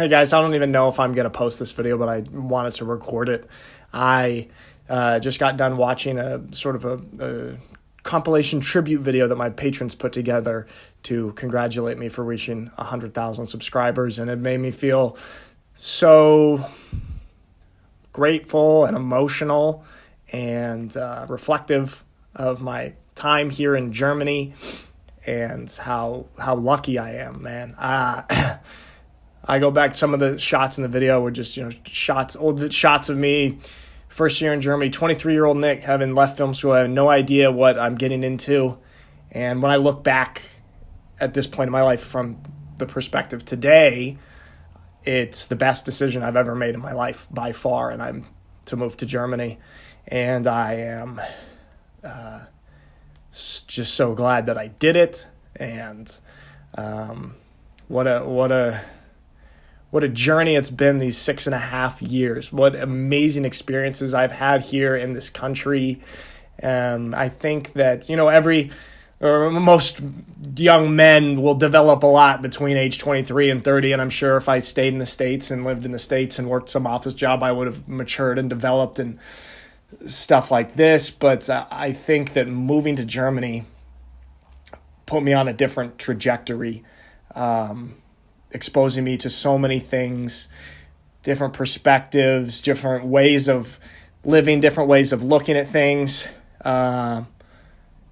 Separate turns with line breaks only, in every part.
Hey guys, I don't even know if I'm going to post this video, but I wanted to record it. I just got done watching a sort of a compilation tribute video that my patrons put together to congratulate me for reaching 100,000 subscribers, and it made me feel so grateful and emotional and reflective of my time here in Germany and how lucky I am, man. I go back to some of the shots in the video were just, old shots of me, first year in Germany, 23-year-old Nick, having left film school. I have no idea what I'm getting into. And when I look back at this point in my life from the perspective today, it's the best decision I've ever made in my life by far, and I'm to move to Germany. And I am just so glad that I did it. And what a journey it's been these 6.5 years. What amazing experiences I've had here in this country. I think that, most young men will develop a lot between age 23 and 30. And I'm sure if I stayed in the States and lived in the States and worked some office job, I would have matured and developed and stuff like this. But I think that moving to Germany put me on a different trajectory, exposing me to so many things, different perspectives, different ways of living, different ways of looking at things. One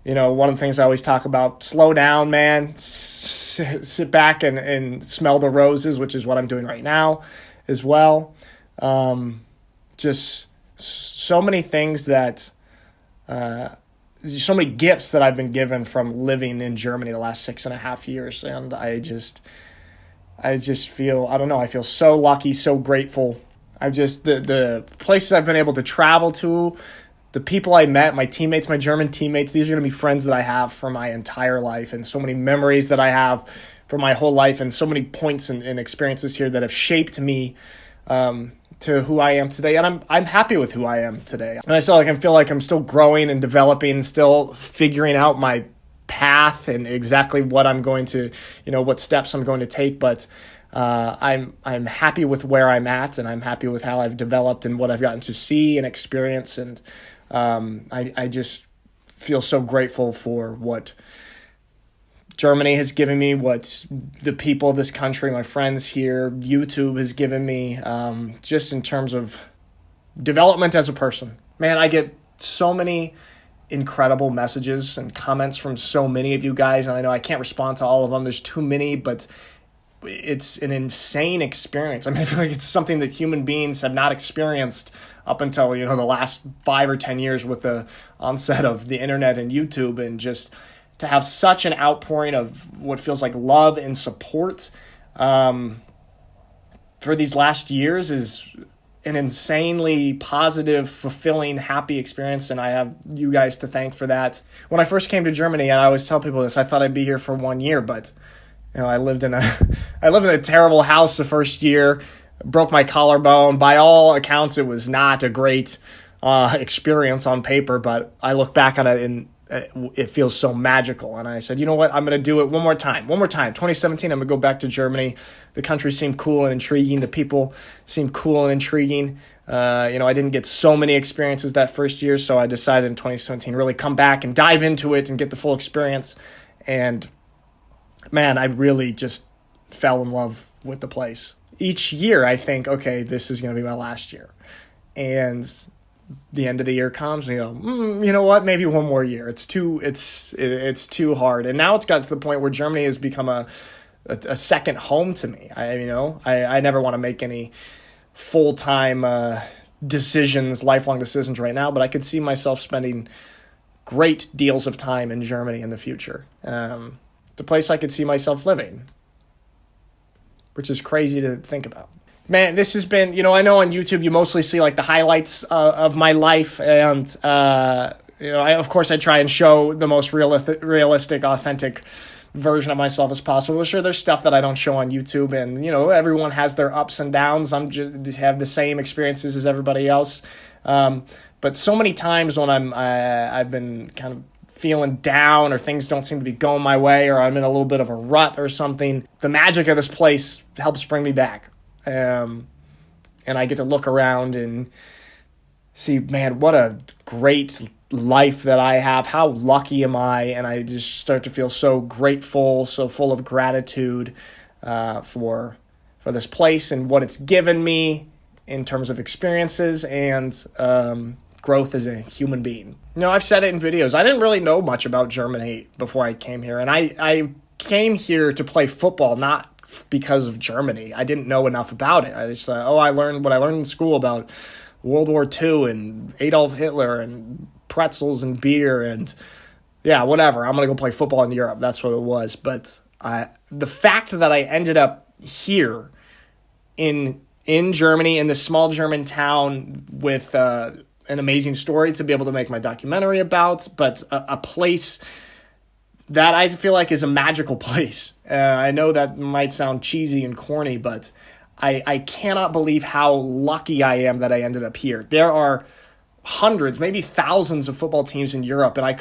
of the things I always talk about, slow down, man, sit back and smell the roses, which is what I'm doing right now as well. Just so many things that, so many gifts that I've been given from living in Germany the last 6.5 years. And I just feel, I feel so lucky, so grateful. The places I've been able to travel to, the people I met, my teammates, my German teammates, these are going to be friends that I have for my entire life, and so many memories that I have for my whole life, and so many points and experiences here that have shaped me to who I am today. And I'm happy with who I am today. And I feel like I'm still growing and developing, still figuring out my path and exactly what I'm going to, what steps I'm going to take. But I'm happy with where I'm at, and I'm happy with how I've developed and what I've gotten to see and experience. And I just feel so grateful for what Germany has given me, what the people of this country, my friends here, YouTube has given me, just in terms of development as a person. Man, I get so many incredible messages and comments from so many of you guys, and I know I can't respond to all of them. There's too many, but it's an insane experience. I feel like it's something that human beings have not experienced up until, the last 5 or 10 years with the onset of the internet and YouTube, and just to have such an outpouring of what feels like love and support for these last years is an insanely positive, fulfilling, happy experience, and I have you guys to thank for that. When I first came to Germany, and I always tell people this, I thought I'd be here for 1 year, but I lived in a terrible house the first year, broke my collarbone. By all accounts, it was not a great experience on paper, but I look back on it and it feels so magical. And I said, you know what? I'm going to do it one more time. 2017, I'm going to go back to Germany. The country seemed cool and intriguing. The people seemed cool and intriguing. I didn't get so many experiences that first year, so I decided in 2017 really come back and dive into it and get the full experience. And man, I really just fell in love with the place. Each year I think, okay, this is going to be my last year. And the end of the year comes and you go, you know what? Maybe one more year. It's too hard. And now it's got to the point where Germany has become a second home to me. I never want to make any full-time lifelong decisions right now, but I could see myself spending great deals of time in Germany in the future. It's a place I could see myself living, which is crazy to think about. Man, this has been, I know on YouTube you mostly see like the highlights of my life, and of course I try and show the most realistic, authentic version of myself as possible. Sure, there's stuff that I don't show on YouTube, and everyone has their ups and downs. I'm just have the same experiences as everybody else, but so many times when I've been kind of feeling down, or things don't seem to be going my way, or I'm in a little bit of a rut or something, the magic of this place helps bring me back. And I get to look around and see, man, what a great life that I have. How lucky am I? And I just start to feel so grateful, so full of gratitude for this place and what it's given me in terms of experiences and growth as a human being. You know, I've said it in videos. I didn't really know much about Germany before I came here. And I came here to play football, not because of Germany. I didn't know enough about it. I just thought, I learned what I learned in school about World War II and Adolf Hitler and pretzels and beer and yeah, whatever. I'm going to go play football in Europe. That's what it was. But the fact that I ended up here in Germany, in this small German town with an amazing story to be able to make my documentary about, but a place that I feel like is a magical place. I know that might sound cheesy and corny, but I cannot believe how lucky I am that I ended up here. There are hundreds, maybe thousands of football teams in Europe, and I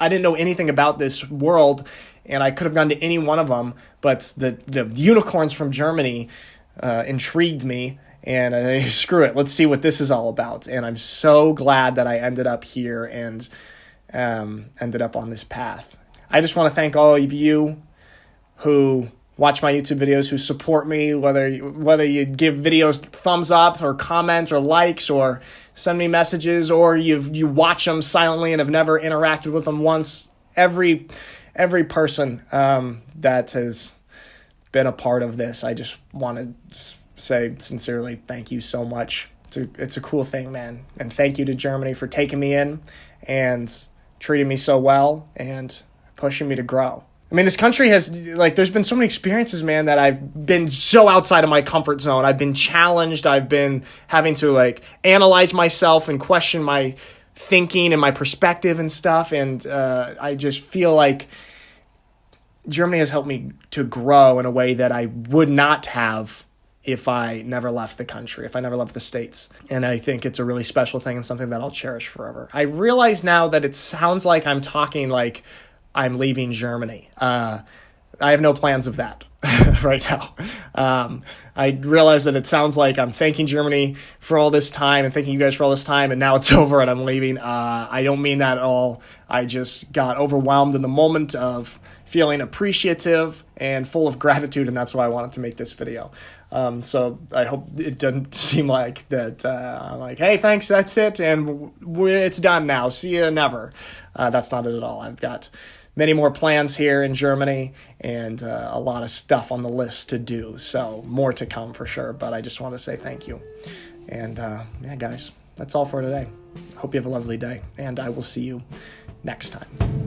didn't know anything about this world, and I could have gone to any one of them, but the unicorns from Germany intrigued me, and screw it, let's see what this is all about. And I'm so glad that I ended up here and ended up on this path. I just want to thank all of you who watch my YouTube videos, who support me, whether you give videos thumbs up or comment or likes or send me messages, or you watch them silently and have never interacted with them once. Every person that has been a part of this, I just want to say sincerely thank you so much. It's a cool thing, man. And thank you to Germany for taking me in and treating me so well and pushing me to grow. I mean, this country has, there's been so many experiences, man, that I've been so outside of my comfort zone. I've been challenged. I've been having to, analyze myself and question my thinking and my perspective and stuff. And I just feel like Germany has helped me to grow in a way that I would not have if I never left the country, if I never left the States. And I think it's a really special thing and something that I'll cherish forever. I realize now that it sounds like I'm talking like I'm leaving Germany. I have no plans of that right now. I realize that it sounds like I'm thanking Germany for all this time and thanking you guys for all this time, and now it's over and I'm leaving. I don't mean that at all. I just got overwhelmed in the moment of feeling appreciative and full of gratitude, and that's why I wanted to make this video. So I hope it doesn't seem like that I'm like, hey, thanks, that's it, and it's done now. See you never. That's not it at all. I've got many more plans here in Germany and a lot of stuff on the list to do. So more to come for sure, but I just want to say thank you. And yeah, guys, that's all for today. Hope you have a lovely day, and I will see you next time.